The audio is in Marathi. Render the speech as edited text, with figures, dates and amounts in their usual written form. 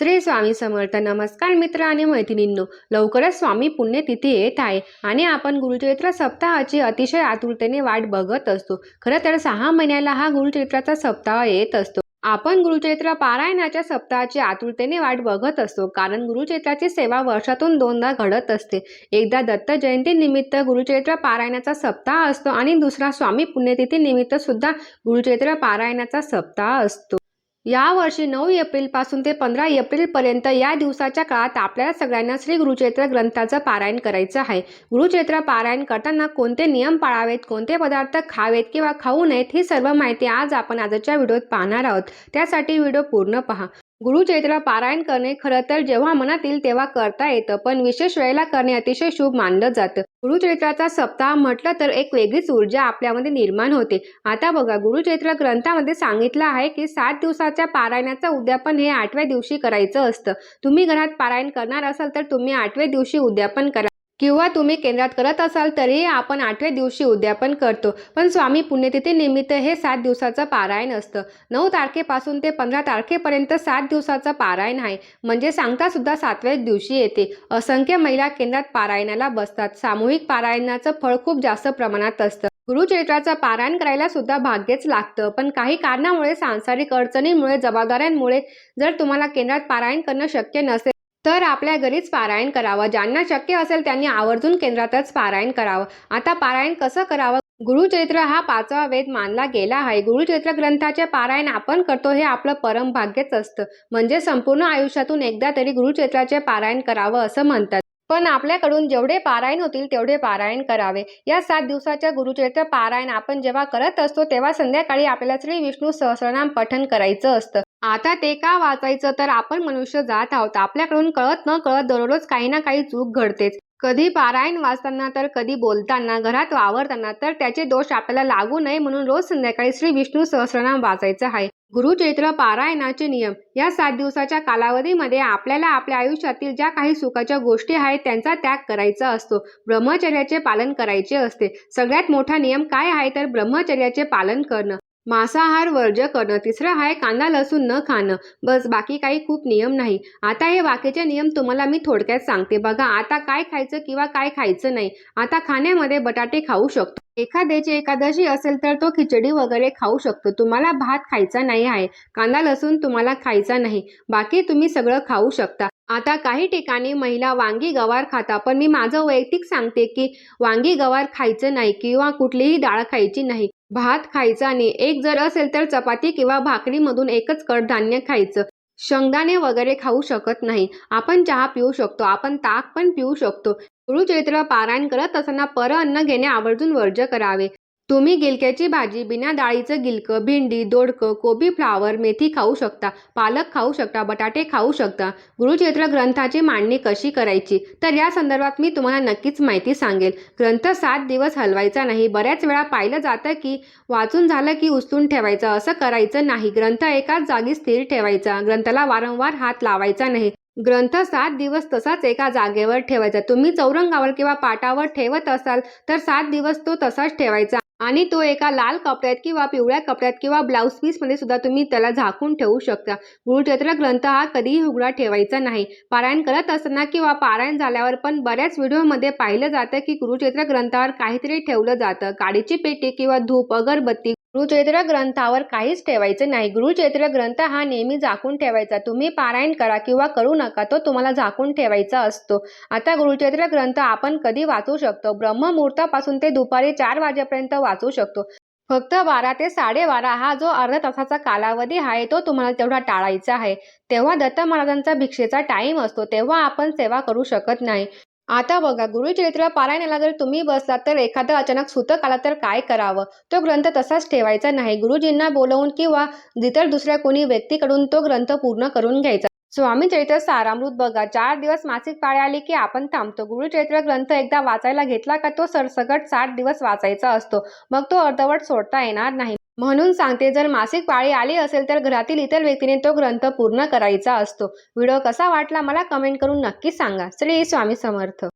श्री स्वामी समर्थ. नमस्कार मित्र आणि मैत्रिणींनो, लवकरच स्वामी पुण्यतिथी येत आहे आणि आपण गुरुचरित्र सप्ताहाची अतिशय आतुरतेने वाट बघत असतो. खरं तर 6 महिन्याला हा गुरुचरित्राचा सप्ताह येत असतो. आपण गुरुचरित्र पारायणाच्या सप्ताहाची आतुरतेने वाट बघत असतो, कारण गुरुचरित्राची सेवा वर्षातून 2दा घडत असते. एकदा दत्त जयंती निमित्त गुरुचरित्र पारायणाचा सप्ताह असतो आणि दुसरा स्वामी पुण्यतिथी निमित्त सुद्धा गुरुचरित्र पारायणाचा सप्ताह असतो. यावर्षी 9 एप्रिलपासून ते 15 एप्रिलपर्यंत या दिवसाच्या काळात आपल्याला सगळ्यांना श्री गुरुचरित्र ग्रंथाचं पारायण करायचं आहे. गुरुचरित्र पारायण करताना कोणते नियम पाळावेत, कोणते पदार्थ खावेत किंवा खाऊ नयेत, ही सर्व माहिती आज आपण आजच्या व्हिडिओत पाहणार आहोत. त्यासाठी व्हिडिओ पूर्ण पहा. गुरुचरित्र पारायण करणे खरं तर जेव्हा मनात येईल तेव्हा करता येतं, पण विशेष वेळेला करणे अतिशय शुभ मानलं जातं. गुरुचरित्राचा सप्ताह म्हटलं तर एक वेगळीच ऊर्जा आपल्यामध्ये निर्माण होते. आता बघा, गुरुचरित्र ग्रंथामध्ये सांगितलं आहे की 7 दिवसाच्या पारायणाचं उद्यापन हे 8व्या दिवशी करायचं असतं. तुम्ही घरात पारायण करणार असाल तर तुम्ही 8व्या दिवशी उद्यापन करा, किंवा तुम्ही केंद्रात करत असाल तरीही आपण 8व्या दिवशी उद्यापन करतो. पण स्वामी पुण्यतिथी निमित्त हे 7 दिवसाचं पारायण असतं. 9 तारखेपासून ते 15 तारखेपर्यंत 7 दिवसाचं पारायण आहे. म्हणजे सांगता सुद्धा 7व्या दिवशी येते. असंख्य महिला केंद्रात पारायणाला बसतात. सामूहिक पारायणाचं फळ खूप जास्त प्रमाणात असतं. गुरुचरित्राचं पारायण करायला सुद्धा भाग्यच लागतं, पण काही कारणामुळे, सांसारिक अडचणींमुळे, जबाबदाऱ्यांमुळे जर तुम्हाला केंद्रात पारायण करणं शक्य नसेल तर आपल्या घरीच पारायण करावं. ज्यांना शक्य असेल त्यांनी आवर्जून केंद्रातच पारायण करावं. आता पारायण कसं करावं? गुरुचरित्र हा 5वा वेद मानला गेला आहे. गुरुचरित्र ग्रंथाचे पारायण आपण करतो हे आपलं परम भाग्यच असतं. म्हणजे संपूर्ण आयुष्यातून एकदा तरी गुरुचरित्राचे पारायण करावं असं म्हणतात. पण आपल्याकडून जेवढे पारायण होतील तेवढे पारायण करावे. या 7 दिवसाच्या गुरुचरित्र पारायण आपण जेव्हा करत असतो तेव्हा संध्याकाळी आपल्याला श्री विष्णू सहस्रनाम पठण करायचं असतं. आता ते का वाचायचं, तर आपण मनुष्य जात आहोत. आपल्याकडून कळत न कळत दररोज काही ना काही चूक घडतेच. कधी पारायण वाचताना, तर कधी बोलताना, घरात वावरताना. तर त्याचे दोष आपल्याला लागू नये म्हणून रोज संध्याकाळी श्री विष्णू सहस्रनाम वाचायचं आहे. गुरुचरित्र पारायणाचे नियम. या 7 दिवसाच्या कालावधीमध्ये आपल्याला आपल्या आयुष्यातील ज्या काही सुखाच्या गोष्टी आहेत त्यांचा त्याग करायचा असतो. ब्रह्मचर्याचे पालन करायचे असते. सगळ्यात मोठा नियम काय आहे, तर ब्रह्मचर्याचे पालन करणं. मांसाहार वर्ज्य करणं. तिसरं आहे कांदा लसूण न खाणं. बस, बाकी काही खूप नियम नाही. आता हे बाकीचे नियम तुम्हाला मी थोडक्यात सांगते. बघा, आता काय खायचं किंवा काय खायचं नाही. आता खाण्यामध्ये बटाटे खाऊ शकतो. एखाद्याची एकादशी असेल तर तो खिचडी वगैरे खाऊ शकतो. तुम्हाला भात खायचा नाही आहे. कांदा लसूण तुम्हाला खायचा नाही. बाकी तुम्ही सगळं खाऊ शकता. आता काही ठिकाणी महिला वांगी गवार खाता, पण मी माझं वैयक्तिक सांगते की वांगी गवार खायचं नाही किंवा कुठलीही डाळ खायची नाही. भात खायचा नाही. एक जर असेल तर चपाती किंवा भाकरीमधून एकच कडधान्य खायचं. शेंगदाणे वगैरे खाऊ शकत नाही. आपण चहा पिऊ शकतो. आपण ताक पण पिऊ शकतो. गुरुचरित्र पारायण करत असताना पर अन्न घेणे आवर्जून वर्ज्य करावे. तुम्ही गिलक्याची भाजी, बिना डाळीचं गिलकं, भेंडी, दोडकं, कोबी, फ्लावर, मेथी खाऊ शकता. पालक खाऊ शकता. बटाटे खाऊ शकता. गुरुचरित्र ग्रंथाची मांडणी कशी करायची, तर या संदर्भात मी तुम्हाला नक्कीच माहिती सांगेल. ग्रंथ 7 दिवस हलवायचा नाही. बऱ्याच वेळा पाहिलं जातं की वाचून झालं की उचलून ठेवायचं. असं करायचं नाही. ग्रंथ एकाच जागी स्थिर ठेवायचा. ग्रंथाला वारंवार हात लावायचा नाही. ग्रंथ 7 दिवस तसाच एका जागेवर ठेवायचा. तुम्ही चौरंगावर किंवा पाटावर ठेवत असाल तर 7 दिवस तो तसाच ठेवायचा आणि तो एका लाल कपड्यात किंवा पिवळ्या कपड्यात किंवा ब्लाऊज पीसमध्ये सुद्धा तुम्ही त्याला झाकून ठेवू शकता. गुरुचरित्र ग्रंथ हा कधीही उघडा ठेवायचा नाही. पारायण करत असताना किंवा पारायण झाल्यावर पण बऱ्याच व्हिडिओमध्ये पाहिलं जातं की गुरुचरित्र ग्रंथावर काहीतरी ठेवलं जातं. काडीची पेटी किंवा धूप, अगरबत्ती. गुरुचरित्र ग्रंथावर काहीच ठेवायचं नाही. गुरुचरित्र ग्रंथ हा नेहमी झाकून ठेवायचा. तुम्ही पारायण करा किंवा करू नका, तो तुम्हाला झाकून ठेवायचा असतो. आता गुरुचरित्र ग्रंथ आपण कधी वाचू शकतो? ब्रह्ममुहूर्तापासून ते दुपारी 4 वाजेपर्यंत वाचू शकतो. फक्त 12 ते 12:30 हा जो अर्ध्या तासाचा कालावधी आहे तो तुम्हाला तेवढा टाळायचा आहे. तेव्हा दत्त महाराजांचा भिक्षेचा टाईम असतो, तेव्हा आपण सेवा करू शकत नाही. आता बघा, गुरुचरित्र पारायणाला जर तुम्ही बसलात तर एखादं अचानक सूतक आला तर काय करावं? तो ग्रंथ तसाच ठेवायचा नाही. गुरुजींना बोलवून किंवा इतर दुसऱ्या कोणी व्यक्तीकडून तो ग्रंथ पूर्ण करून घ्यायचा. स्वामी चरित्र सारामृत बघा, 4 दिवस मासिक पाळी आली की आपण थांबतो. गुरुचरित्र ग्रंथ एकदा वाचायला घेतला का तो सरसकट 60 दिवस वाचायचा असतो. मग तो अर्धवट सोडता येणार नाही. म्हणून सांगते, जर मासिक पाळी आली असेल तर घरातील इतर व्यक्तीने तो ग्रंथ पूर्ण करायचा असतो. व्हिडिओ कसा वाटला मला कमेंट करून नक्की सांगा. श्री स्वामी समर्थ.